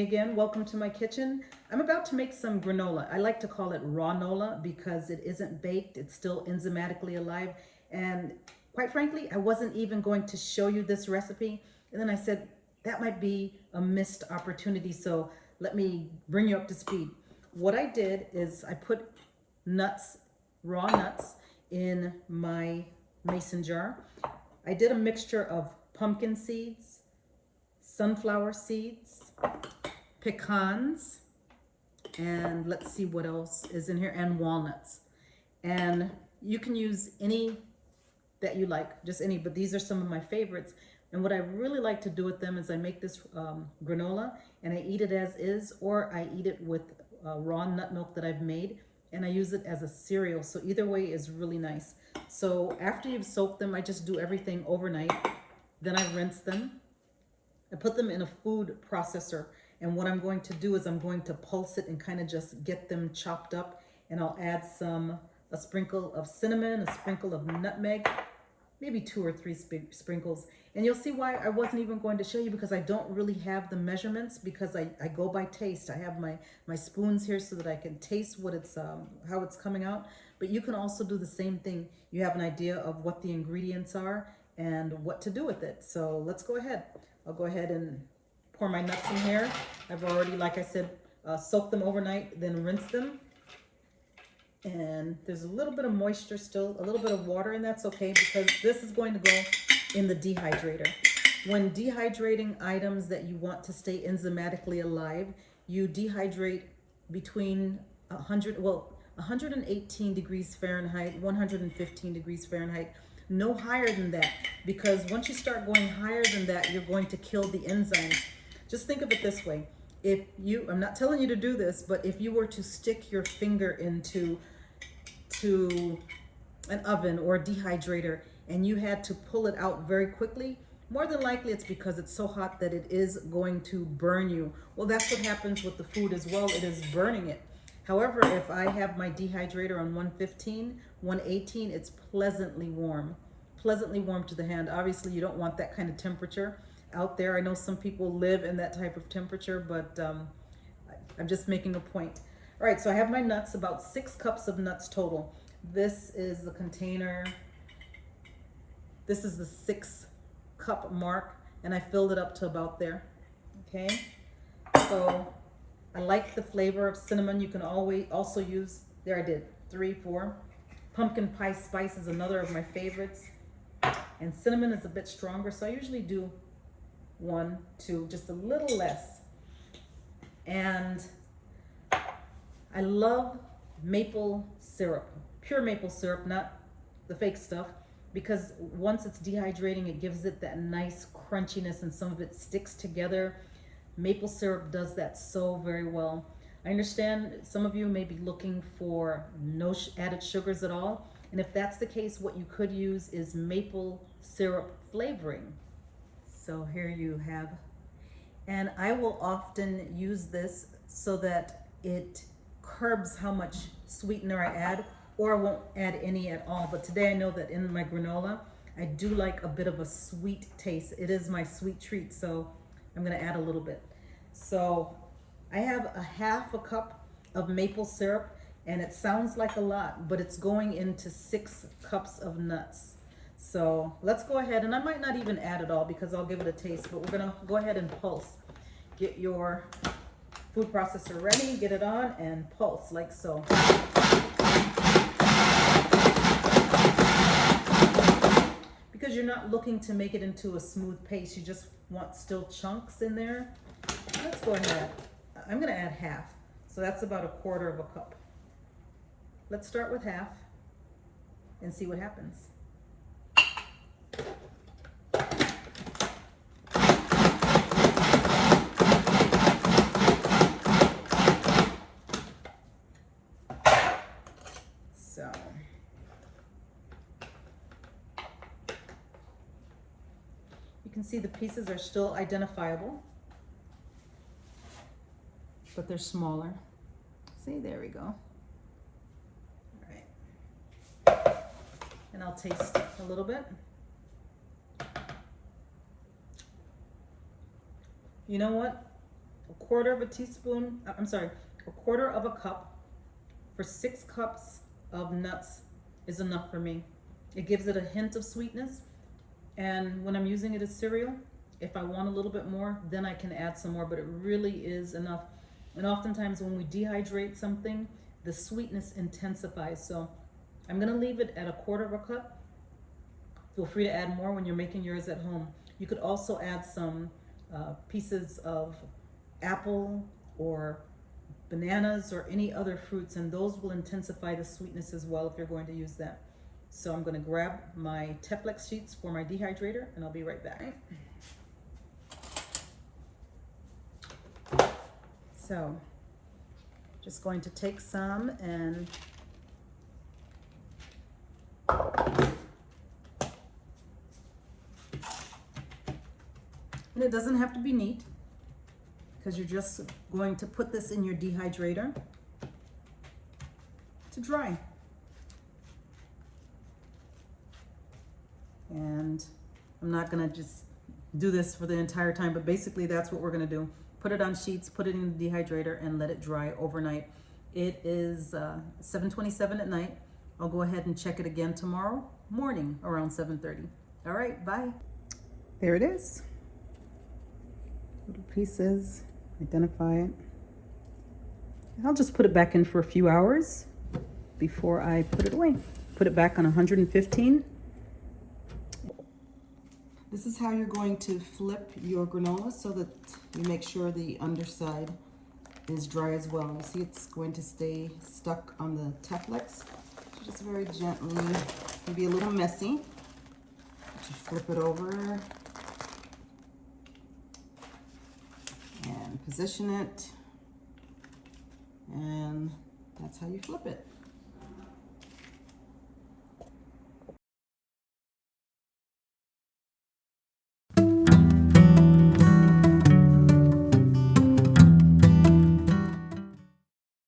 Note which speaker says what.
Speaker 1: again, welcome to my kitchen. I'm about to make some granola. I like to call it raw-nola because it isn't baked, it's still enzymatically alive. And quite frankly, I wasn't even going to show you this recipe. And then I said, that might be a missed opportunity, so let me bring you up to speed. What I did is I put nuts, raw nuts, in my mason jar. I did a mixture of pumpkin seeds, sunflower seeds, pecans, and let's see what else is in here, and walnuts. And you can use any that you like, just any, but these are some of my favorites. And what I really like to do with them is I make this granola and I eat it as is, or I eat it with raw nut milk that I've made, and I use it as a cereal. So either way is really nice. So after you've soaked them, I just do everything overnight. Then I rinse them. I put them in a food processor, and what I'm going to do is I'm going to pulse it and kind of just get them chopped up, and I'll add a sprinkle of cinnamon, a sprinkle of nutmeg, maybe 2 or 3 sprinkles. And you'll see why I wasn't even going to show you, because I don't really have the measurements, because I go by taste. I have my spoons here so that I can taste what it's how it's coming out. But you can also do the same thing. You have an idea of what the ingredients are and what to do with it. So let's go ahead. I'll go ahead and pour my nuts in here. I've already, like I said, soaked them overnight, then rinsed them. And there's a little bit of moisture still, a little bit of water, and that's okay because this is going to go in the dehydrator. When dehydrating items that you want to stay enzymatically alive, you dehydrate between 118 degrees Fahrenheit, 115 degrees Fahrenheit. No higher than that, because once you start going higher than that, you're going to kill the enzymes. Just think of it this way. I'm not telling you to do this, but if you were to stick your finger into an oven or a dehydrator and you had to pull it out very quickly, more than likely it's because it's so hot that it is going to burn you. Well, that's what happens with the food as well. It is burning it. However, if I have my dehydrator on 115, 118, it's pleasantly warm to the hand. Obviously, you don't want that kind of temperature out there. I know some people live in that type of temperature, but I'm just making a point. All right, so I have my nuts, about 6 cups of nuts total. This is the container. This is the 6-cup mark, and I filled it up to about there, okay? So I like the flavor of cinnamon. You can always also use, there I did, 3, 4. Pumpkin pie spice is another of my favorites. And cinnamon is a bit stronger, so I usually do 1, 2, just a little less. And I love maple syrup, pure maple syrup, not the fake stuff, because once it's dehydrating, it gives it that nice crunchiness and some of it sticks together. Maple syrup does that so very well. I understand some of you may be looking for no added sugars at all. And if that's the case, what you could use is maple syrup flavoring. So here you have, and I will often use this so that it curbs how much sweetener I add, or I won't add any at all. But today I know that in my granola, I do like a bit of a sweet taste. It is my sweet treat, so I'm gonna add a little bit. So I have a 1/2 cup of maple syrup, and it sounds like a lot, but it's going into 6 cups of nuts. So let's go ahead, and I might not even add it all because I'll give it a taste, but we're gonna go ahead and pulse. Get your food processor ready, get it on, and pulse like so. Because you're not looking to make it into a smooth paste, you just want still chunks in there. Let's go ahead. I'm gonna add 1/2, so that's about 1/4 cup. Let's start with 1/2 and see what happens. So you can see the pieces are still identifiable, but they're smaller. See, there we go. And I'll taste a little bit. You know what? a quarter of a teaspoon, I'm sorry, a quarter of a cup for 6 cups of nuts is enough for me. It gives it a hint of sweetness, and when I'm using it as cereal, if I want a little bit more, then I can add some more, but it really is enough. And oftentimes when we dehydrate something, the sweetness intensifies. So I'm gonna leave it at a quarter of a cup. Feel free to add more when you're making yours at home. You could also add some pieces of apple or bananas or any other fruits, and those will intensify the sweetness as well if you're going to use that. So I'm going to grab my Teflex sheets for my dehydrator, and I'll be right back. So just going to take some and it doesn't have to be neat, because you're just going to put this in your dehydrator to dry. And I'm not gonna just do this for the entire time, but basically that's what we're gonna do. Put it on sheets, put it in the dehydrator, and let it dry overnight. It is 7:27 at night. I'll go ahead and check it again tomorrow morning around 7:30. All right, bye. There it is. Little pieces, identify it. I'll just put it back in for a few hours before I put it away. Put it back on 115. This is how you're going to flip your granola so that you make sure the underside is dry as well. You see it's going to stay stuck on the Teflex. Just very gently, maybe a little messy. Just flip it over and position it, and that's how you flip it.